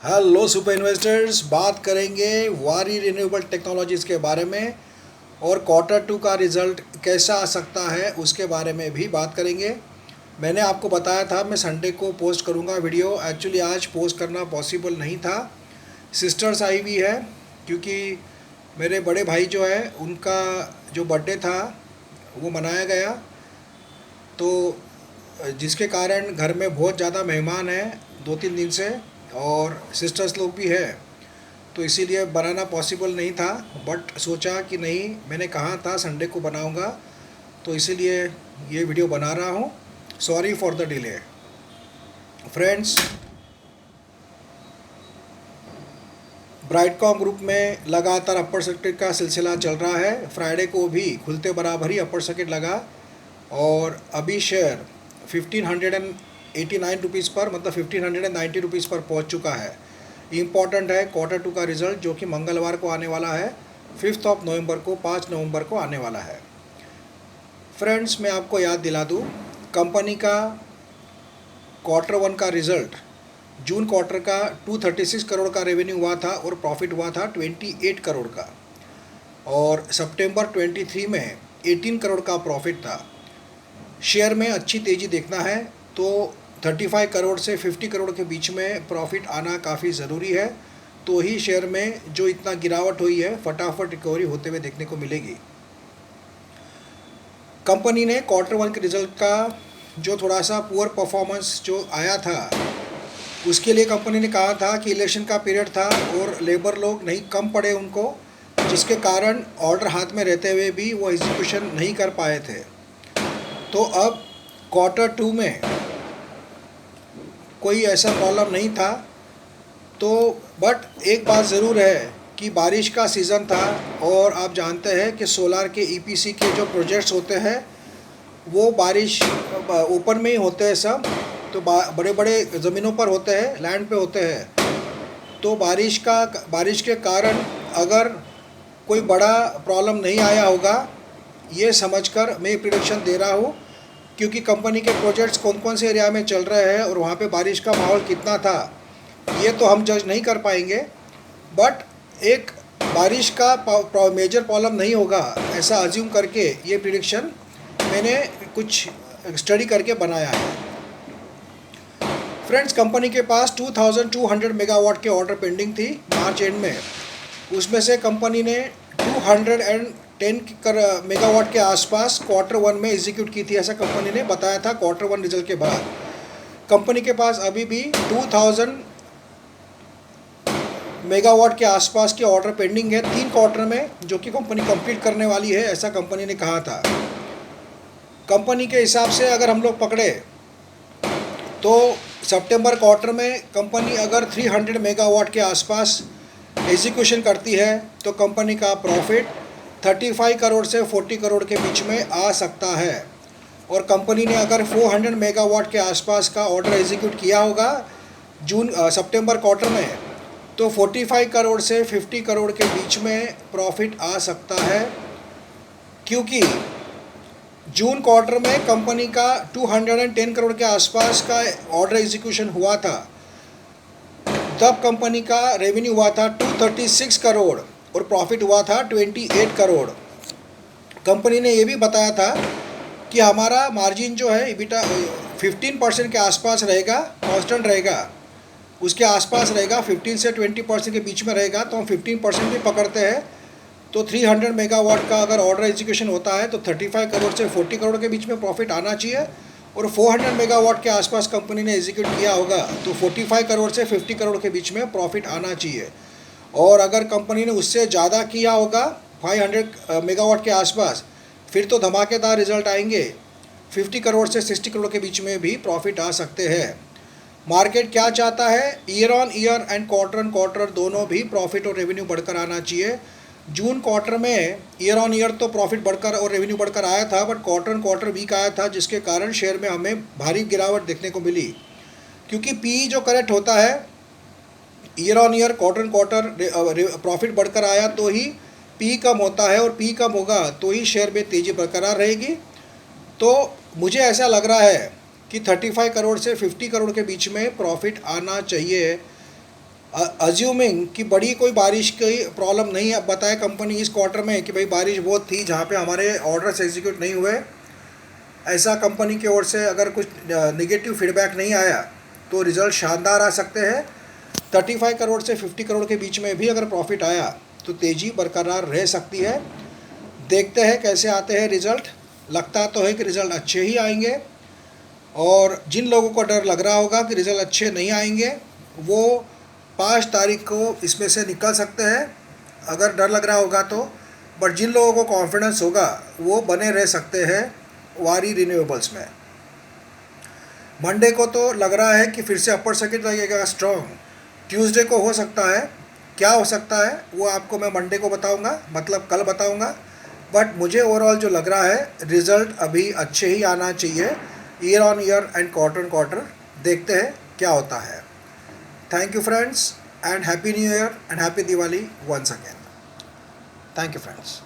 Hello super investors, बात करेंगे वारी रिन्यूएबल टेक्नोलॉजीज़ के बारे में और क्वार्टर 2 का रिज़ल्ट कैसा आ सकता है उसके बारे में भी बात करेंगे। मैंने आपको बताया था मैं संडे को पोस्ट करूंगा वीडियो। एक्चुअली आज पोस्ट करना पॉसिबल नहीं था। सिस्टर्स आई हुई है क्योंकि मेरे बड़े भाई जो है उनका जो बर्थडे था वो मनाया गया, तो जिसके कारण घर में बहुत ज़्यादा मेहमान हैं 2-3 दिन से, और सिस्टर्स लोग भी है, तो इसीलिए बनाना पॉसिबल नहीं था। बट सोचा कि नहीं, मैंने कहा था संडे को बनाऊंगा, तो इसीलिए ये वीडियो बना रहा हूँ। Sorry for the delay friends. Brightcom group में लगातार अपर सर्किट का सिलसिला चल रहा है। फ्राइडे को भी खुलते बराबर ही अपर सर्किट लगा और अभी शेयर 1589 रुपीज़ पर, मतलब 1590 रुपीज़ पर पहुंच चुका है। इम्पॉर्टेंट है क्वार्टर 2 का रिज़ल्ट जो कि मंगलवार को आने वाला है, 5 नवंबर को, 5 नवंबर को आने वाला है। फ्रेंड्स, मैं आपको याद दिला दूँ, कंपनी का क्वार्टर 1 का रिज़ल्ट, जून क्वार्टर का 236 करोड़ का रेवेन्यू हुआ था और प्रॉफिट हुआ था 28 करोड़ का, और सितंबर 23 में 18 करोड़ का प्रॉफिट था। शेयर में अच्छी तेज़ी देखना है तो 35 करोड़ से 50 करोड़ के बीच में प्रॉफिट आना काफ़ी ज़रूरी है, तो ही शेयर में जो इतना गिरावट हुई है फटाफट रिकवरी होते हुए देखने को मिलेगी। कंपनी ने क्वार्टर 1 के रिज़ल्ट का जो थोड़ा सा पुअर परफॉर्मेंस जो आया था, उसके लिए कंपनी ने कहा था कि इलेक्शन का पीरियड था और लेबर लोग नहीं कम पड़े उनको, जिसके कारण ऑर्डर हाथ में रहते हुए भी वो एग्जीक्यूशन नहीं कर पाए थे। तो अब क्वार्टर 2 में कोई ऐसा प्रॉब्लम नहीं था, तो बट एक बात ज़रूर है कि बारिश का सीज़न था और आप जानते हैं कि सोलार के ईपीसी के जो प्रोजेक्ट्स होते हैं वो बारिश ओपन में ही होते हैं सब, तो बड़े बड़े ज़मीनों पर होते हैं, लैंड पे होते हैं। तो बारिश के कारण अगर कोई बड़ा प्रॉब्लम नहीं आया होगा, ये समझकर मैं प्रिडिक्शन दे रहा हूँ, क्योंकि कंपनी के प्रोजेक्ट्स कौन कौन से एरिया में चल रहे हैं और वहाँ पे बारिश का माहौल कितना था ये तो हम जज नहीं कर पाएंगे। बट एक बारिश का मेजर प्रॉब्लम नहीं होगा ऐसा अज्यूम करके ये प्रिडिक्शन मैंने कुछ स्टडी करके बनाया है। फ्रेंड्स, कंपनी के पास 2200 मेगावाट के ऑर्डर पेंडिंग थी मार्च एंड में। उसमें से कंपनी ने 210 मेगावाट के आसपास क्वार्टर 1 में एग्जीक्यूट की थी, ऐसा कंपनी ने बताया था क्वार्टर 1 रिजल्ट के बाद। कंपनी के पास अभी भी 2000 मेगावाट के आसपास के ऑर्डर पेंडिंग है 3 क्वार्टर में, जो कि कंपनी कंप्लीट करने वाली है, ऐसा कंपनी ने कहा था। कंपनी के हिसाब से अगर हम लोग पकड़े तो सितंबर क्वार्टर में कंपनी अगर 300 मेगावाट के आसपास एग्जीक्यूशन करती है तो कंपनी का प्रॉफिट 35 करोड़ से 40 करोड़ के बीच में आ सकता है। और कंपनी ने अगर 400 मेगावाट के आसपास का ऑर्डर एग्जीक्यूट किया होगा सितंबर क्वार्टर में, तो 45 करोड़ से 50 करोड़ के बीच में प्रॉफिट आ सकता है, क्योंकि जून क्वार्टर में कंपनी का 210 करोड़ के आसपास का ऑर्डर एग्जीक्यूशन हुआ था। तब कंपनी का रेवेन्यू हुआ था 236 करोड़ और प्रॉफिट हुआ था 28 करोड़। कंपनी ने ये भी बताया था कि हमारा मार्जिन जो है EBITDA 15% के आसपास रहेगा, कांस्टेंट रहेगा, उसके आसपास रहेगा, 15 से 20% के बीच में रहेगा, तो हम 15% भी पकड़ते हैं तो 300 मेगावाट का अगर ऑर्डर एग्जीक्यूशन होता है तो 35 करोड़ से 40 करोड़ के बीच में प्रॉफिट आना चाहिए। और 400 मेगावाट के आसपास कंपनी ने एग्जीक्यूट किया होगा तो 45 करोड़ से 50 करोड़ के बीच में प्रॉफिट आना चाहिए। और अगर कंपनी ने उससे ज़्यादा किया होगा 500 मेगावाट के आसपास, फिर तो धमाकेदार रिजल्ट आएंगे, 50 करोड़ से 60 करोड़ के बीच में भी प्रॉफिट आ सकते हैं। मार्केट क्या चाहता है, year on year and quarter on quarter दोनों भी प्रॉफिट और रेवेन्यू बढ़कर आना चाहिए। जून क्वार्टर में ईयर ऑन ईयर तो प्रॉफिट बढ़कर और रेवेन्यू बढ़कर आया था, but quarter on quarter weak आया था, जिसके कारण शेयर में हमें भारी गिरावट देखने को मिली। क्योंकि पी जो करेक्ट होता है, year on year quarter on quarter profit बढ़कर आया तो ही पी कम होता है, और पी कम होगा तो ही शेयर में तेज़ी बरकरार रहेगी। तो मुझे ऐसा लग रहा है कि 35 करोड़ से 50 करोड़ के बीच में प्रॉफिट आना चाहिए अज्यूमिंग कि बड़ी कोई बारिश की प्रॉब्लम नहीं है, बताए कंपनी इस क्वार्टर में कि भाई बारिश बहुत थी जहाँ पे हमारे ऑर्डर्स एग्जीक्यूट नहीं हुए, ऐसा कंपनी की ओर से अगर कुछ नेगेटिव फीडबैक नहीं आया तो रिज़ल्ट शानदार आ सकते हैं। 35 करोड़ से 50 करोड़ के बीच में भी अगर प्रॉफिट आया तो तेज़ी बरकरार रह सकती है। देखते हैं कैसे आते हैं रिज़ल्ट। लगता तो है कि रिज़ल्ट अच्छे ही आएंगे, और जिन लोगों को डर लग रहा होगा कि रिज़ल्ट अच्छे नहीं आएंगे वो 5 तारीख को इसमें से निकल सकते हैं, अगर डर लग रहा होगा तो। बट जिन लोगों को कॉन्फिडेंस होगा वो बने रह सकते हैं वारी रिन्यूएबल्स में। मंडे को तो लग रहा है कि फिर से अपर सर्किट लगेगा स्ट्रॉन्ग। ट्यूसडे को हो सकता है, क्या हो सकता है वो आपको मैं मंडे को बताऊंगा, मतलब कल बताऊंगा। बट मुझे ओवरऑल जो लग रहा है रिज़ल्ट अभी अच्छे ही आना चाहिए, year on year and quarter quarter. देखते हैं क्या होता है। Thank you friends, and happy new year and happy Diwali once again. Thank you friends.